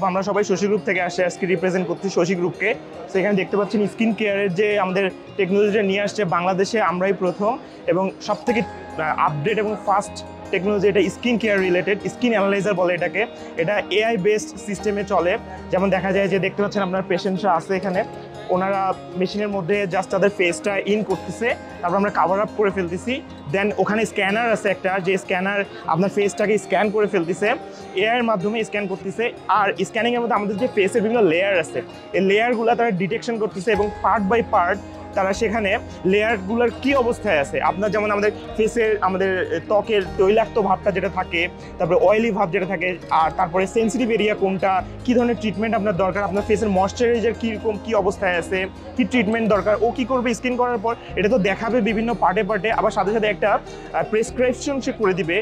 আমরা সবাই শশী গ্রুপ থেকে আসে, আজকে রিপ্রেজেন্ট করছি শশী গ্রুপকে। সেখানে দেখতে পাচ্ছেন স্কিন কেয়ারের যে আমাদের টেকনোলজিটা নিয়ে আসছে বাংলাদেশে আমরাই প্রথম, এবং সবথেকে আপডেট এবং ফাস্ট টেকনোলজি। এটা skin care related, skin analyser বলে এটাকে। এটা এআই বেসড সিস্টেমে চলে। যেমন দেখা যায় যে দেখতে পাচ্ছেন আপনার পেশেন্টরা আছে এখানে, ওনারা মেশিনের মধ্যে জাস্ট তাদের ফেসটা ইন করতেছে, তারপর আমরা কাভার আপ করে ফেলতেছি। দেন ওখানে স্ক্যানার আছে একটা, যে স্ক্যানার আপনার ফেসটাকে স্ক্যান করে ফেলতেছে, এআইয়ের মাধ্যমে স্ক্যান করতেছে। আর স্ক্যানিংয়ের মধ্যে আমাদের যে ফেসের বিভিন্ন লেয়ার আছে, এই লেয়ারগুলো তারা ডিটেকশন করতেছে এবং পার্ট বাই পার্ট তারা সেখানে লেয়ারগুলোর কী অবস্থায় আছে। আপনার যেমন আমাদের ফেসের, আমাদের ত্বকের তৈলাক্ত ভাবটা যেটা থাকে, তারপরে অয়েলি ভাব যেটা থাকে, আর তারপরে সেন্সিটিভ এরিয়া কোনটা, কী ধরনের ট্রিটমেন্ট আপনার দরকার, আপনার ফেসের ময়শ্চারাইজার কীরকম কী অবস্থায় আছে, কী ট্রিটমেন্ট দরকার, ও কী করবে স্কিন করার পর, এটা তো দেখাবে বিভিন্ন পার্টে পার্টে। আবার সাথে সাথে একটা প্রেসক্রিপশন সে করে দিবে।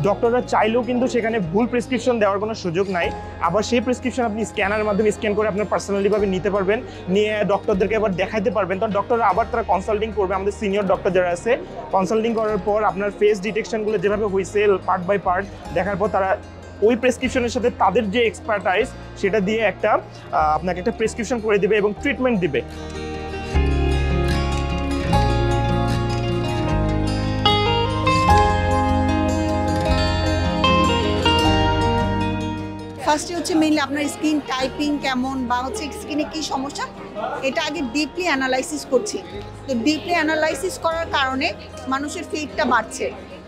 ডক্টররা চাইলেও কিন্তু সেখানে ভুল প্রেসক্রিপশন দেওয়ার কোনো সুযোগ নাই। আবার সেই প্রেসক্রিপশন আপনি স্ক্যানারের মাধ্যমে স্ক্যান করে আপনার পার্সোনালিভাবে নিতে পারবেন, নিয়ে ডক্টরদেরকে আবার দেখাতে পারবেন। তখন ডক্টররা আবার তারা কনসাল্টিং করবে, আমাদের সিনিয়র ডক্টর যারা আছে, কনসাল্টিং করার পর আপনার ফেস ডিটেকশনগুলো যেভাবে হয়েছে পার্ট বাই পার্ট দেখার পর তারা ওই প্রেসক্রিপশনের সাথে তাদের যে এক্সপার্টাইজ সেটা দিয়ে একটা আপনাকে একটা প্রেসক্রিপশন করে দেবে এবং ট্রিটমেন্ট দিবে। ফার্স্টে হচ্ছে মেইনলি আপনার স্কিন টাইপিং কেমন বা হচ্ছে স্কিনে কী সমস্যা, এটা আগে ডিপলি অ্যানালাইসিস করছি। তো ডিপলি অ্যানালাইসিস করার কারণে মানুষের ফিটটা বাড়ছে,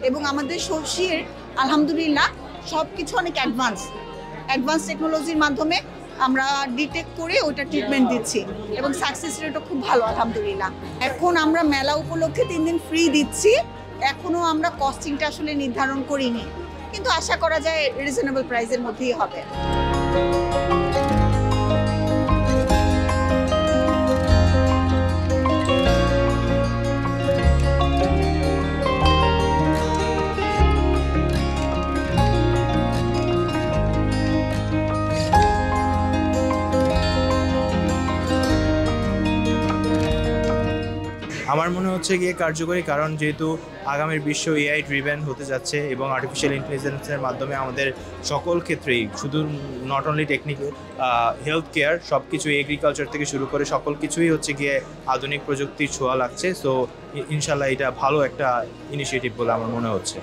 এবং আমাদের শশীর আলহামদুলিল্লাহ সব কিছু অনেক অ্যাডভান্স টেকনোলজির মাধ্যমে আমরা ডিটেক্ট করে ওটা ট্রিটমেন্ট দিচ্ছি, এবং সাকসেস রেটও খুব ভালো আলহামদুলিল্লাহ। এখন আমরা মেলা উপলক্ষে 3 দিন ফ্রি দিচ্ছি। এখনও আমরা কস্টিংটা আসলে নির্ধারণ করিনি, কিন্তু আশা করা যায় রিজনেবল প্রাইসের মধ্যেই হবে। আমার মনে হচ্ছে গিয়ে কার্যকরী, কারণ যেহেতু আগামীর বিশ্ব এআই ড্রিভেন হতে যাচ্ছে এবং আর্টিফিশিয়াল ইন্টেলিজেন্সের মাধ্যমে আমাদের সকল ক্ষেত্রেই, শুধু not only technical, health care, সব কিছু, এগ্রিকালচার থেকে শুরু করে সকল কিছুই হচ্ছে গিয়ে আধুনিক প্রযুক্তির ছোঁয়া লাগছে। সো ইনশাল্লাহ এটা ভালো একটা ইনিশিয়েটিভ বলে আমার মনে হচ্ছে।